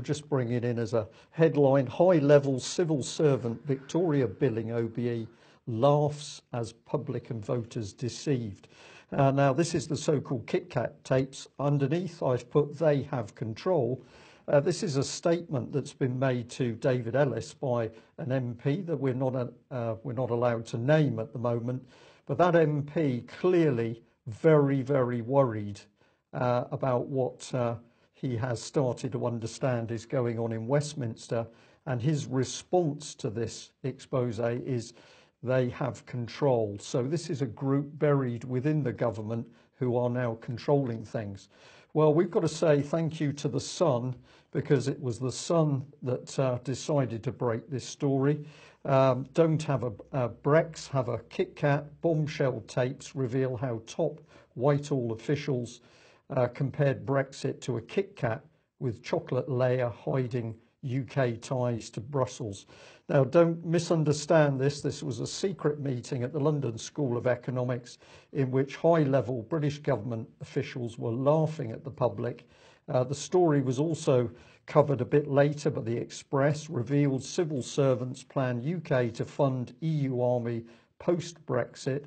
just bring it in as a headline. High-level civil servant Victoria Billing OBE laughs as public and voters deceived. Now, this is the so-called KitKat tapes. Underneath, I've put "they have control." This is a statement that's been made to David Ellis by an MP that we're not allowed to name at the moment. But that MP clearly very, very worried about what he has started to understand is going on in Westminster. And his response to this expose is "they have control." So this is a group buried within the government who are now controlling things. Well, we've got to say thank you to the Sun, because it was the Sun that decided to break this story. Don't have a Brex, have a KitKat. Bombshell tapes reveal how top Whitehall officials compared Brexit to a KitKat, with chocolate layer hiding UK ties to Brussels. Now, don't misunderstand this. This was a secret meeting at the London School of Economics in which high-level British government officials were laughing at the public. The story was also covered a bit later, but the Express revealed civil servants plan UK to fund EU army post-Brexit,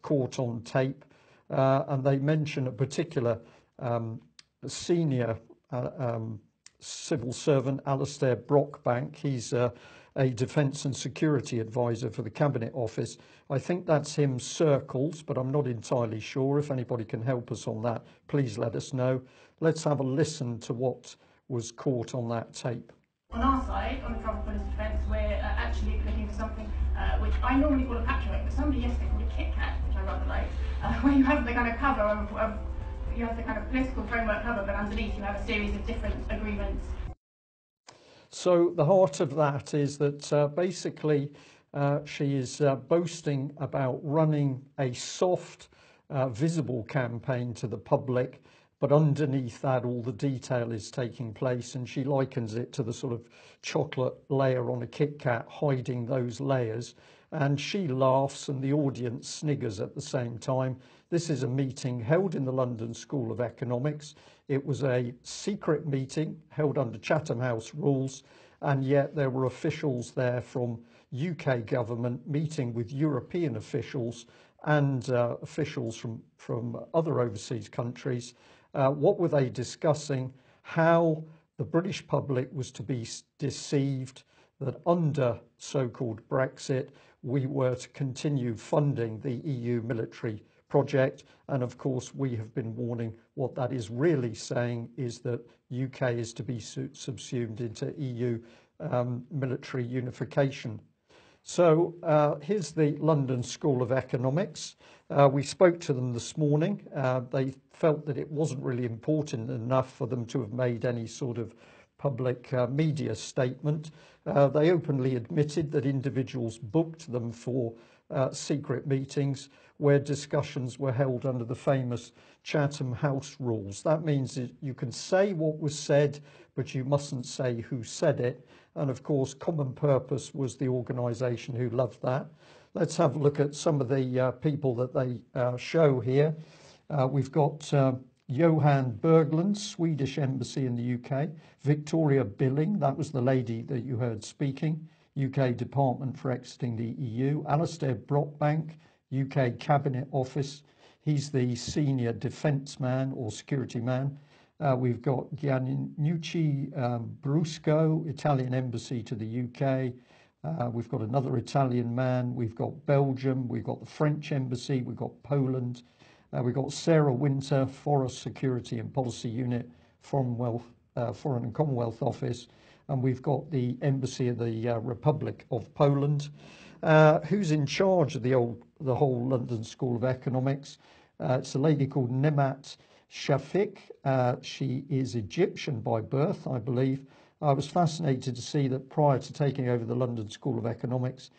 caught on tape. And they mention a particular senior civil servant, Alastair Brockbank. He's a defence and security advisor for the Cabinet Office. I think that's him circles, but I'm not entirely sure. If anybody can help us on that, please let us know. Let's have a listen to what was caught on that tape. On our side, on the Travel Policy Defence, we're actually looking for something which I normally call a patchwork, but somebody yesterday called a KitKat, which I rather like, where you have the kind of cover of you have the kind of political framework cover, but underneath you have a series of different agreements. So the heart of that is that basically she is boasting about running a soft, visible campaign to the public, but underneath that all the detail is taking place, and she likens it to the sort of chocolate layer on a KitKat, hiding those layers. And she laughs and the audience sniggers at the same time. This is a meeting held in the London School of Economics. It was a secret meeting held under Chatham House rules, and yet there were officials there from UK government meeting with European officials and officials from other overseas countries. What were they discussing? How the British public was to be deceived that under so-called Brexit, we were to continue funding the EU military project. And of course, we have been warning what that is really saying is that UK is to be subsumed into EU military unification. So here's the London School of Economics. We spoke to them this morning. They felt that it wasn't really important enough for them to have made any sort of public media statement. They openly admitted that individuals booked them for secret meetings where discussions were held under the famous Chatham House rules. That means that you can say what was said, but you mustn't say who said it. And of course, Common Purpose was the organisation who loved that. Let's have a look at some of the people that they show here. We've got Johan Berglund, Swedish Embassy in the UK. Victoria Billing, that was the lady that you heard speaking, UK Department for Exiting the EU. Alastair Brockbank, UK Cabinet Office. He's the senior defence man or security man. We've got Giannucci Brusco, Italian Embassy to the UK. We've got another Italian man. We've got Belgium. We've got the French Embassy. We've got Poland. We've got Sarah Winter, Forest Security and Policy Unit, Foreign and Commonwealth Office. And we've got the Embassy of the Republic of Poland. Who's in charge of the whole London School of Economics? It's a lady called Nemat Shafik. She is Egyptian by birth, I believe. I was fascinated to see that prior to taking over the London School of Economics,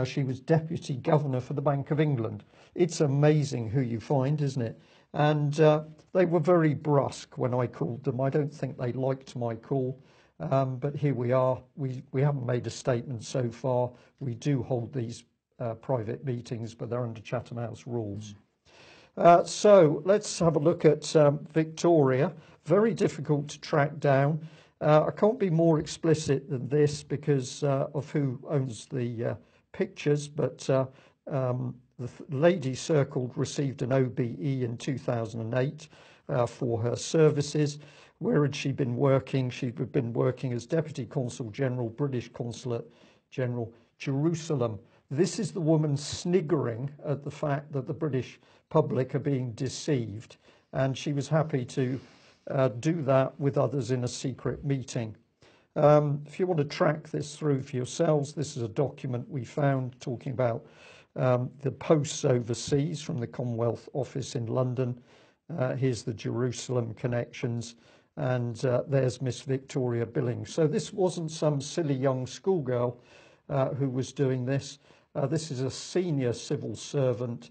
she was Deputy Governor for the Bank of England. It's amazing who you find, isn't it? And they were very brusque when I called them. I don't think they liked my call, but here we are. We haven't made a statement so far. We do hold these private meetings, but they're under Chatham House rules. So let's have a look at Victoria. Very difficult to track down. I can't be more explicit than this because of who owns the pictures, but the lady circled received an OBE in 2008 for her services. Where had she been working? She'd been working as Deputy Consul General, British Consulate General, Jerusalem. This is the woman sniggering at the fact that the British public are being deceived, and she was happy to do that with others in a secret meeting. If you want to track this through for yourselves, this is a document we found talking about the posts overseas from the Commonwealth Office in London. Here's the Jerusalem connections, and there's Miss Victoria Billing. So this wasn't some silly young schoolgirl who was doing this. This is a senior civil servant.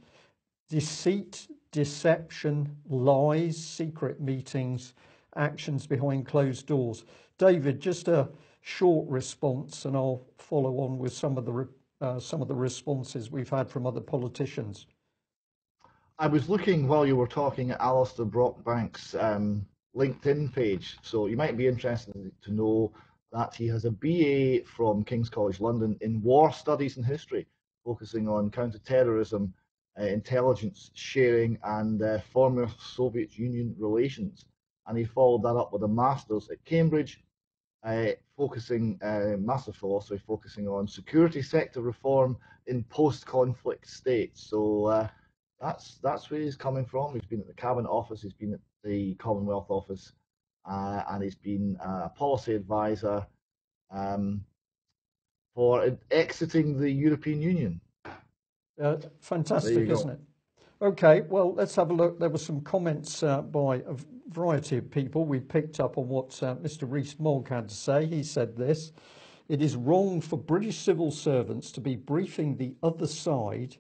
Deceit, deception, lies, secret meetings, actions behind closed doors. David, just a short response, and I'll follow on with some of the responses we've had from other politicians. I was looking while you were talking at Alistair Brockbank's LinkedIn page, so you might be interested to know that he has a BA from King's College London in War Studies and History, focusing on counter-terrorism, intelligence sharing, and former Soviet Union relations. And he followed that up with a master's at Cambridge, master philosophy, focusing on security sector reform in post-conflict states. So that's where he's coming from. He's been at the Cabinet Office, he's been at the Commonwealth Office, and he's been a policy advisor for exiting the European Union. Fantastic, isn't it? Okay, well, let's have a look. There were some comments by a variety of people. We picked up on what Mr. Rees-Mogg had to say. He said this: "It is wrong for British civil servants to be briefing the other side,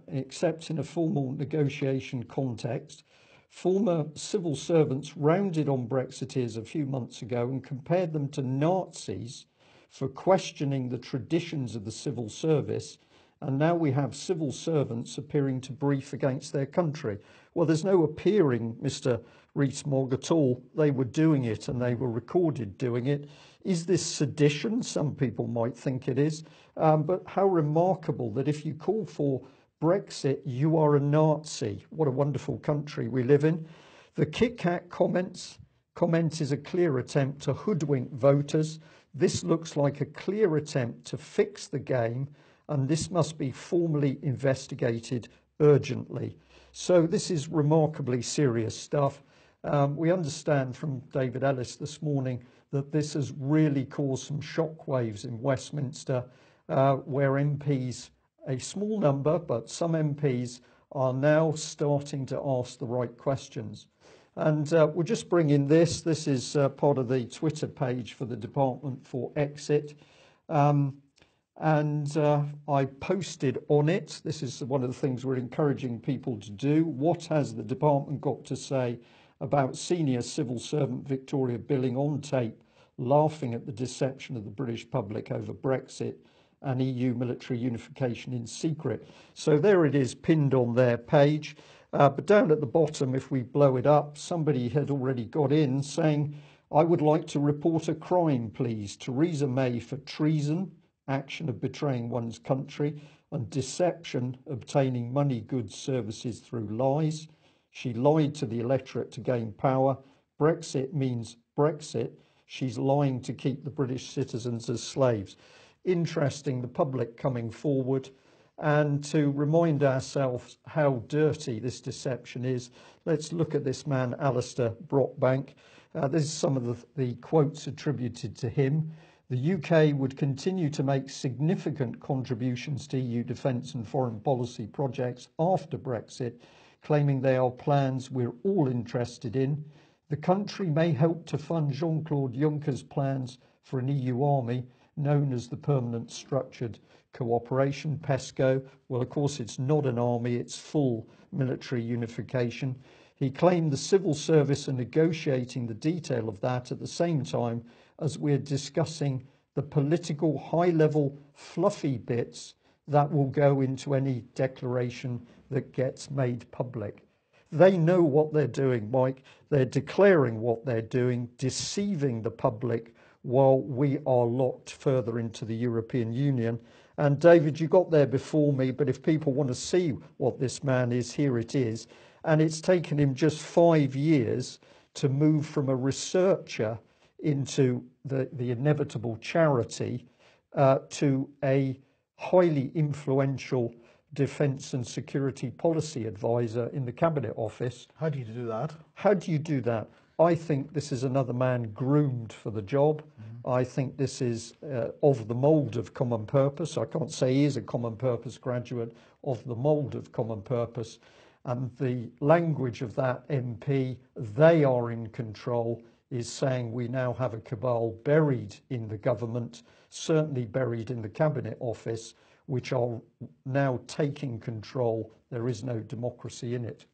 except in a formal negotiation context. Former civil servants rounded on Brexiteers a few months ago and compared them to Nazis for questioning the traditions of the civil service. And now we have civil servants appearing to brief against their country." Well, there's no appearing, Mr. Rees-Mogg, at all. They were doing it, and they were recorded doing it. Is this sedition? Some people might think it is. But how remarkable that if you call for Brexit, you are a Nazi. What a wonderful country we live in. The KitKat comment is a clear attempt to hoodwink voters. This looks like a clear attempt to fix the game, and this must be formally investigated urgently. So this is remarkably serious stuff. We understand from David Ellis this morning that this has really caused some shockwaves in Westminster, where MPs, a small number, but some MPs are now starting to ask the right questions. And we'll just bring in this. This is part of the Twitter page for the Department for Exit. And I posted on it, this is one of the things we're encouraging people to do: what has the department got to say about senior civil servant Victoria Billing on tape laughing at the deception of the British public over Brexit and EU military unification in secret? So there it is, pinned on their page. But down at the bottom, if we blow it up, somebody had already got in saying, "I would like to report a crime, please. Theresa May for treason, action of betraying one's country, and deception, obtaining money, goods, services through lies. She lied to the electorate to gain power. Brexit means Brexit. She's lying to keep the British citizens as slaves." Interesting, the public coming forward. And to remind ourselves how dirty this deception is, let's look at this man, Alistair Brockbank. This is some of the quotes attributed to him. "The UK would continue to make significant contributions to EU defence and foreign policy projects after Brexit, claiming they are plans we're all interested in. The country may help to fund Jean-Claude Juncker's plans for an EU army, known as the Permanent Structured Cooperation, PESCO. Well, of course, it's not an army, it's full military unification. He claimed the civil service are negotiating the detail of that at the same time as we're discussing the political high-level fluffy bits that will go into any declaration that gets made public." They know what they're doing, Mike. They're declaring what they're doing, deceiving the public while we are locked further into the European Union. And David, you got there before me, but if people want to see what this man is, here it is. And it's taken him just 5 years to move from a researcher into the inevitable charity to a highly influential defence and security policy advisor in the Cabinet Office. How do you do that? How do you do that? I think this is another man groomed for the job. I think this is of the mould of Common Purpose. I can't say he is a Common Purpose graduate, of the mould of Common Purpose. And the language of that MP, they are in control, is saying we now have a cabal buried in the government, certainly buried in the Cabinet Office, which are now taking control. There is no democracy in it.